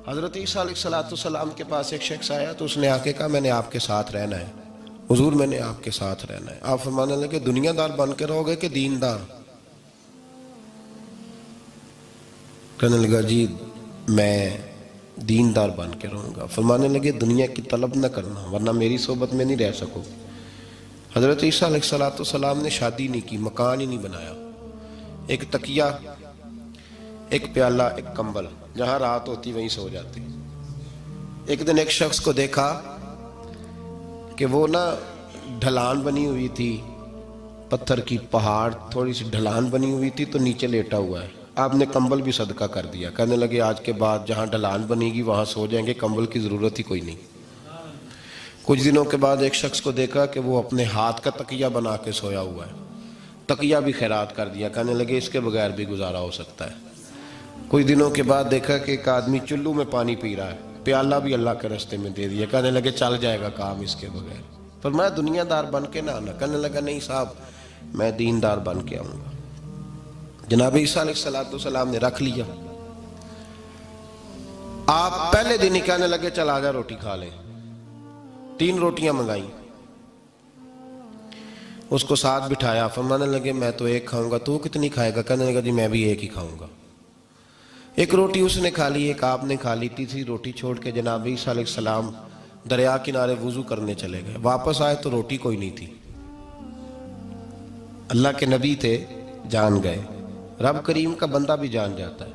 حضرت عیسیٰ علیہ السلام کے پاس ایک شخص آیا تو اس نے آ کے کہا میں نے آپ کے ساتھ رہنا ہے، حضور میں نے آپ کے ساتھ رہنا ہے۔ آپ فرمانے لگے دنیا دار بن کے رہو گے کہ دیندار؟ کہنے لگا جی میں دیندار بن کے رہوں گا۔ فرمانے لگے دنیا کی طلب نہ کرنا ورنہ میری صحبت میں نہیں رہ سکو۔ حضرت عیسیٰ علیہ السلام نے شادی نہیں کی، مکان ہی نہیں بنایا، ایک تکیہ، ایک پیالہ، ایک کمبل، جہاں رات ہوتی وہیں سو جاتے۔ ایک دن ایک شخص کو دیکھا کہ وہ ڈھلان بنی ہوئی تھی، پتھر کی پہاڑ تھوڑی سی ڈھلان بنی ہوئی تھی تو نیچے لیٹا ہوا ہے۔ آپ نے کمبل بھی صدقہ کر دیا، کہنے لگے آج کے بعد جہاں ڈھلان بنے گی وہاں سو جائیں گے، کمبل کی ضرورت ہی کوئی نہیں۔ کچھ دنوں کے بعد ایک شخص کو دیکھا کہ وہ اپنے ہاتھ کا تکیہ بنا کے سویا ہوا ہے، تکیہ بھی خیرات کر دیا، کہنے لگے اس کے بغیر بھی گزارا ہو سکتا ہے۔ کچھ دنوں کے بعد دیکھا کہ ایک آدمی چلو میں پانی پی رہا ہے، پیالہ بھی اللہ کے راستے میں دے دیا، کہنے لگے چل جائے گا کام اس کے بغیر۔ پر میں دنیا دار بن کے نہ آنا، کہنے لگا نہیں صاحب میں دیندار بن کے آؤں گا۔ جناب عیسیٰ علیہ السلام نے رکھ لیا۔ آپ پہلے دن ہی کہنے لگے چل آجا روٹی کھا لیں، 3 روٹیاں منگائیں، اس کو ساتھ بٹھایا، فرمانے لگے میں تو ایک کھاؤں گا، تو کتنی کھائے گا؟ کہنے لگا جی میں بھی ایک ہی کھاؤں گا۔ ایک روٹی اس نے کھا لی، ایک آپ نے کھا لی، تیسری روٹی چھوڑ کے جناب عیسیٰ علیہ السلام دریا کنارے وضو کرنے چلے گئے۔ واپس آئے تو روٹی کوئی نہیں تھی۔ اللہ کے نبی تھے، جان گئے۔ رب کریم کا بندہ بھی جان جاتا ہے۔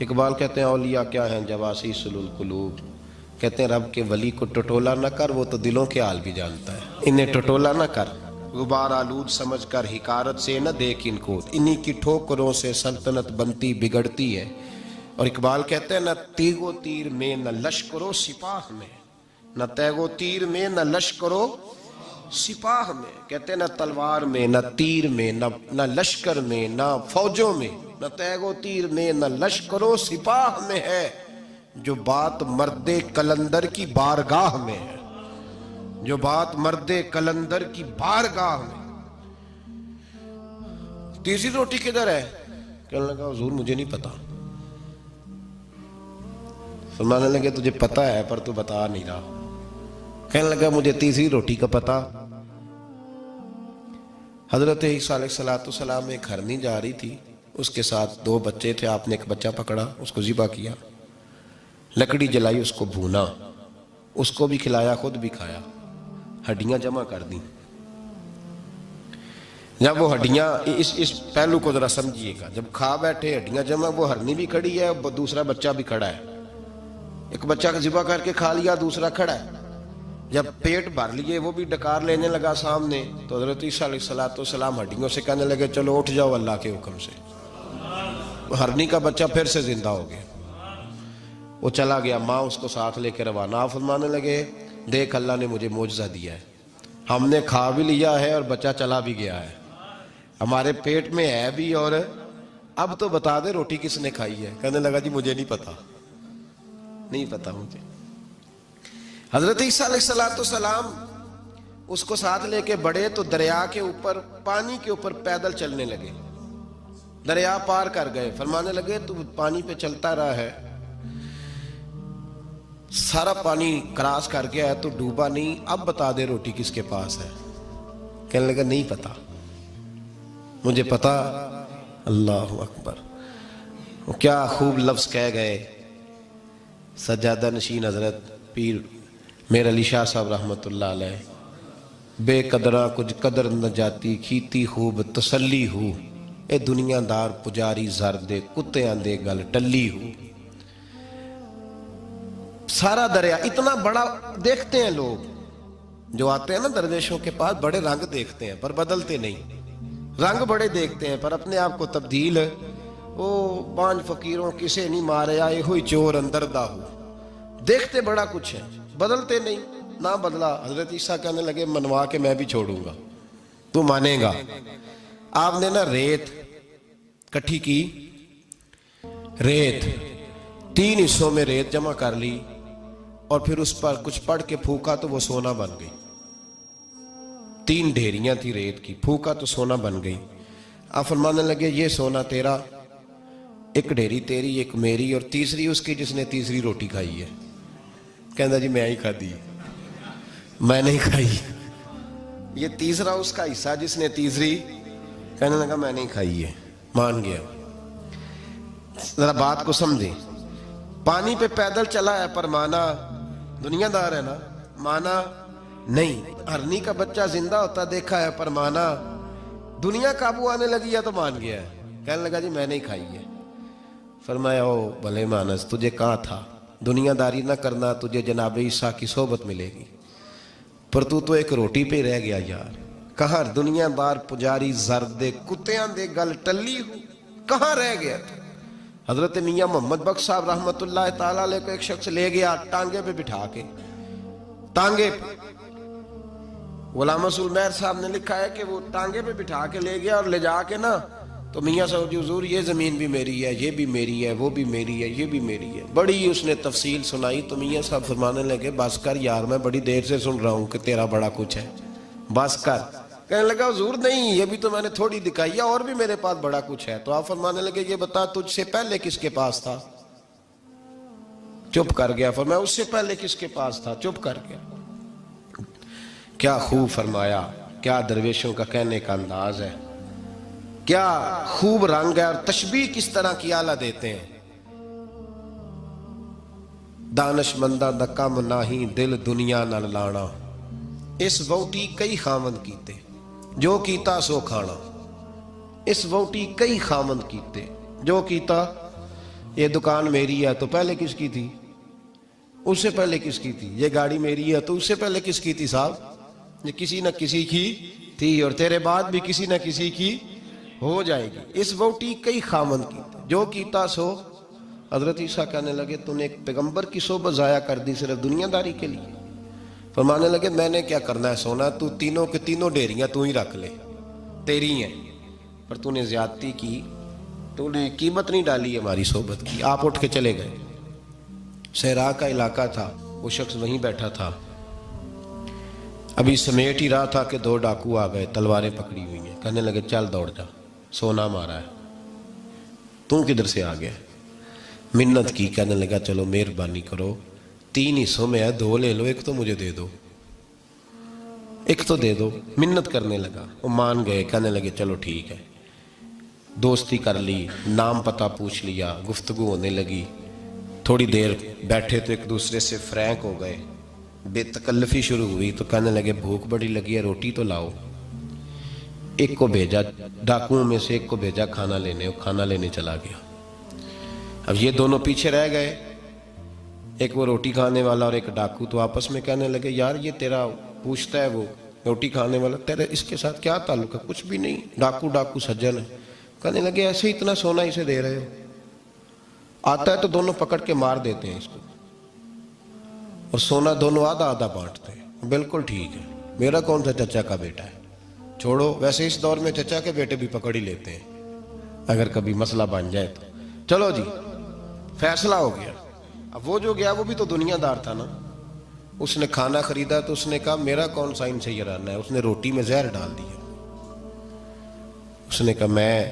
اقبال کہتے ہیں اولیاء کیا ہیں جواسیس القلوب، کہتے ہیں رب کے ولی کو ٹٹولا نہ کر، وہ تو دلوں کے حال بھی جانتا ہے۔ انہیں ٹٹولا نہ کر، غبار آلود سمجھ کر حکارت سے نہ دیکھ ان کو، انہی کی ٹھوکروں سے سلطنت بنتی بگڑتی ہے۔ اور اقبال کہتے ہیں نہ تیغ و تیر میں نہ لشکر و سپاہ میں، نہ تیغ و تیر میں نہ لشکر و سپاہ میں، کہتے ہیں نہ تلوار میں نہ تیر میں نہ لشکر میں نہ فوجوں میں، نہ تیغ و تیر میں نہ لشکر و سپاہ میں ہے، جو بات مرد قلندر کی بارگاہ میں ہے، جو بات مرد قلندر کی بارگاہ میں۔ تیسری روٹی کدھر ہے؟ کہنے لگا حضور مجھے نہیں پتا۔ فرمانے لگے تجھے پتا ہے پر تو بتا نہیں رہا۔ کہنے لگا مجھے تیسری روٹی کا پتا۔ حضرت عیسیٰ علیہ السلام ایک ہرنی جا رہی تھی، اس کے ساتھ 2 بچے تھے، آپ نے ایک بچہ پکڑا، اس کو ذبح کیا، لکڑی جلائی، اس کو بھونا، اس کو بھی کھلایا، خود بھی کھایا، ہڈیاں جمع کر دیں۔ جب وہ ہڈیاں اس پہلو کو ذرا سمجھیے گا، جب کھا بیٹھے ہڈیاں جمع، وہ ہرنی بھی کھڑی ہے، دوسرا بچہ بھی کھڑا ہے، ایک بچہ کا ذبح کر کے کھا لیا، دوسرا کھڑا ہے۔ جب پیٹ بھر لیے وہ بھی ڈکار لینے لگا سامنے، تو حضرت عیسیٰ علیہ السلام ہڈیوں سے کہنے لگے چلو اٹھ جاؤ اللہ کے حکم سے۔ ہرنی کا بچہ پھر سے زندہ ہو گیا، وہ چلا گیا، ماں اس کو ساتھ لے کے روانہ۔ فرمانے لگے دیکھ اللہ نے مجھے معجزہ دیا ہے، ہم نے کھا بھی لیا ہے اور بچہ چلا بھی گیا ہے، ہمارے پیٹ میں ہے بھی، اور اب تو بتا دے روٹی کس نے کھائی ہے؟ کہنے لگا جی مجھے نہیں پتا، نہیں پتا مجھے۔ حضرت عیسیٰ علیہ السلام اس کو ساتھ لے کے بڑھے تو دریا کے اوپر، پانی کے اوپر پیدل چلنے لگے، دریا پار کر گئے۔ فرمانے لگے تو پانی پہ چلتا رہا ہے، سارا پانی کراس کر گیا ہے تو ڈوبا نہیں، اب بتا دے روٹی کس کے پاس ہے؟ کہنے لگا نہیں پتا، مجھے پتا۔ اللہ اکبر، وہ کیا خوب لفظ کہہ گئے سجادہ نشین حضرت پیر میر علی شاہ صاحب رحمت اللہ علیہ، بے قدرہ کچھ قدر نہ جاتی، کھیتی خوب تسلی ہو، اے دنیا دار پجاری زر دے، کتیاں دے گل ٹلی ہو۔ سارا دریا اتنا بڑا دیکھتے ہیں لوگ، جو آتے ہیں نا درویشوں کے پاس، بڑے رنگ دیکھتے ہیں پر بدلتے نہیں، رنگ بڑے دیکھتے ہیں پر اپنے آپ کو تبدیل، وہ 5 فقیروں کسے نہیں مارے آئے ہوئی چور اندر دا ہو، دیکھتے بڑا کچھ ہے بدلتے نہیں۔ نہ بدلا، حضرت عیسیٰ کہنے لگے منوا کے میں بھی چھوڑوں گا، تو مانے گا۔ آپ نے ریت کٹھی کی، ریت 3 حصوں میں ریت جمع کر لی، اور پھر اس پر کچھ پڑھ کے پھونکا تو وہ سونا بن گئی۔ 3 ڈھیریاں تھی ریت کی، پھونکا تو سونا بن گئی۔ آپ فرمانے لگے یہ سونا تیرا، ایک ڈھیری تیری ایک میری اور تیسری اس کی جس نے تیسری روٹی کھائی ہے. کہندا جی میں ہی کھادی, میں نہیں کھائی. یہ تیسرا اس کا حصہ جس نے تیسری, کہنے لگا میں نہیں کھائی ہے, مان گیا. ذرا بات کو سمجھیں. پانی پہ پیدل چلا ہے پر مانا, دنیا دار ہے نا, مانا نہیں. ہرنی کا بچہ زندہ ہوتا دیکھا ہے پر مانا, دنیا قابو آنے لگی ہے تو مان گیا ہے. کہنے لگا جی میں نہیں کھائی ہے. فرمایا او بھلے مانس, تجھے کہا تھا دنیا داری نہ کرنا, تجھے جناب عیسیٰ کی صحبت ملے گی, پر تو ایک روٹی پہ رہ گیا یار. کہاں دنیا دار پجاری زرد کتیاں دے گل ٹلی ہو, کہاں رہ گیا تو. حضرت میاں محمد بخش صاحب رحمت اللہ تعالیٰ علیہ کو ایک شخص لے گیا ٹانگے پہ بٹھا کے, ٹانگے پہ. غلام رسول مہر صاحب نے لکھا ہے کہ وہ ٹانگے پہ بٹھا کے لے گیا اور لے جا کے نا, تو میاں صاحب جی حضور یہ زمین بھی میری ہے, یہ بھی میری ہے, وہ بھی میری ہے, یہ بھی میری ہے. بڑی اس نے تفصیل سنائی تو میاں صاحب فرمانے لگے بس کر یار, میں بڑی دیر سے سن رہا ہوں کہ تیرا بڑا کچھ ہے, بس کر. کہنے لگا حضور نہیں, یہ بھی تو میں نے تھوڑی دکھائی ہے, اور بھی میرے پاس بڑا کچھ ہے. تو آپ فرمانے لگے یہ بتا تجھ سے پہلے کس کے پاس تھا؟ چپ کر گیا. فرمایا اس سے پہلے کس کے پاس تھا؟ چپ کر گیا. کیا خوب فرمایا, کیا درویشوں کا کہنے کا انداز ہے, کیا خوب رنگ ہے, اور تشبیہ کس طرح کی آلہ دیتے ہیں. دانش مندہ دا کم ناہی دل دنیا نال لانا, اس ووٹی کئی خامند کیتے جو کیتا سو کھانا. اس ووٹی کئی خامند کیتے جو کیتا. یہ دکان میری ہے تو پہلے کس کی تھی؟ اس سے پہلے کس کی تھی. یہ گاڑی میری ہے تو اس سے پہلے کس کی تھی صاحب؟ یہ کسی نہ کسی کی تھی, اور تیرے بعد بھی کسی نہ کسی کی ہو جائے گی. اس ووٹی کئی خامند کیتے جو کیتا سو. حضرت عیسیٰ کہنے لگے تو نے ایک پیغمبر کی صحبت ضائع کر دی صرف دنیا داری کے لیے. فرمانے لگے میں نے کیا کرنا ہے سونا, تو تینوں کے تینوں ڈیریاں تو ہی رکھ لے, تیری ہیں, پر تو نے زیادتی کی, تو نے قیمت نہیں ڈالی ہماری صحبت کی. آپ اٹھ کے چلے گئے. صحرا کا علاقہ تھا, وہ شخص وہیں بیٹھا تھا, ابھی سمیٹ ہی رہا تھا کہ دو ڈاکو آ گئے, تلواریں پکڑی ہوئی ہیں. کہنے لگے چل دوڑ جا, سونا مارا ہے, تو کدھر سے آ گیا؟ منت کی. کہنے لگا چلو مہربانی کرو, 3 حصوں میں ہے, 2 لے لو, ایک تو مجھے دے دو, ایک تو دے دو. منت کرنے لگا, وہ مان گئے. کہنے لگے چلو ٹھیک ہے. دوستی کر لی, نام پتہ پوچھ لیا, گفتگو ہونے لگی. تھوڑی دیر بیٹھے تو ایک دوسرے سے فرینک ہو گئے, بے تکلفی شروع ہوئی. تو کہنے لگے بھوک بڑی لگی ہے, روٹی تو لاؤ. ایک کو بھیجا, ڈاکوؤں میں سے ایک کو بھیجا کھانا لینے, وہ کھانا لینے چلا گیا. اب یہ دونوں پیچھے رہ گئے, ایک وہ روٹی کھانے والا اور ایک ڈاکو. تو آپس میں کہنے لگے یار یہ تیرا پوچھتا ہے وہ روٹی کھانے والا, تیرے اس کے ساتھ کیا تعلق ہے؟ کچھ بھی نہیں, ڈاکو سجن ہے. کہنے لگے ایسے ہی اتنا سونا اسے دے رہے ہو, آتا ہے تو دونوں پکڑ کے مار دیتے ہیں اس کو, اور سونا دونوں آدھا آدھا بانٹتے ہیں. بالکل ٹھیک ہے, میرا کون سا چچا کا بیٹا ہے, چھوڑو. ویسے اس دور میں چچا کے بیٹے بھی پکڑ ہی لیتے ہیں اگر کبھی مسئلہ بن جائے تو. چلو جی فیصلہ ہو گیا. اب وہ جو گیا وہ بھی تو دنیا دار تھا نا, اس نے کھانا خریدا تو اس نے کہا میرا کون سا ان سے یہ رہنا ہے. اس نے روٹی میں زہر ڈال دیا. اس نے کہا میں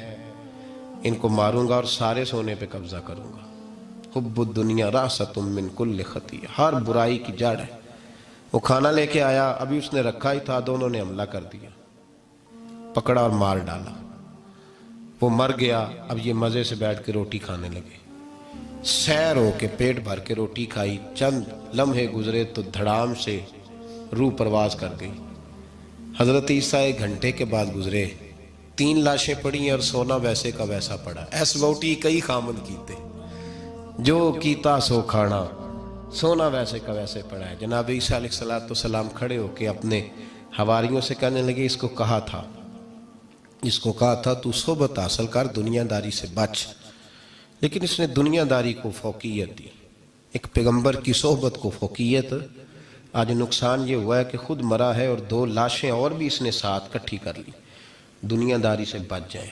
ان کو ماروں گا اور سارے سونے پہ قبضہ کروں گا. حب الدنیا راست من کل خطیہ, ہر برائی کی جڑ ہے. وہ کھانا لے کے آیا, ابھی اس نے رکھا ہی تھا, دونوں نے حملہ کر دیا, پکڑا اور مار ڈالا. وہ مر گیا. اب یہ مزے سے بیٹھ کے روٹی کھانے لگے, سیر ہو کے پیٹ بھر کے روٹی کھائی. چند لمحے گزرے تو دھڑام سے روح پرواز کر گئی. حضرت عیسیٰ 1 گھنٹے کے بعد گزرے, 3 لاشیں پڑی اور سونا ویسے کا ویسا پڑا. ایس ووٹی کئی خامند کیتے جو کیتا سو کھانا, سونا ویسے کا ویسے پڑا ہے. جناب عیسیٰ علیہ السلام کھڑے ہو کے اپنے حواریوں سے کہنے لگے اس کو کہا تھا تو صحبت حاصل کر, دنیا داری سے بچ. لیکن اس نے دنیا داری کو فوقیت دی, ایک پیغمبر کی صحبت کو فوقیت. آج نقصان یہ ہوا ہے کہ خود مرا ہے اور 2 لاشیں اور بھی اس نے ساتھ کٹھی کر لی. دنیا داری سے بچ جائیں.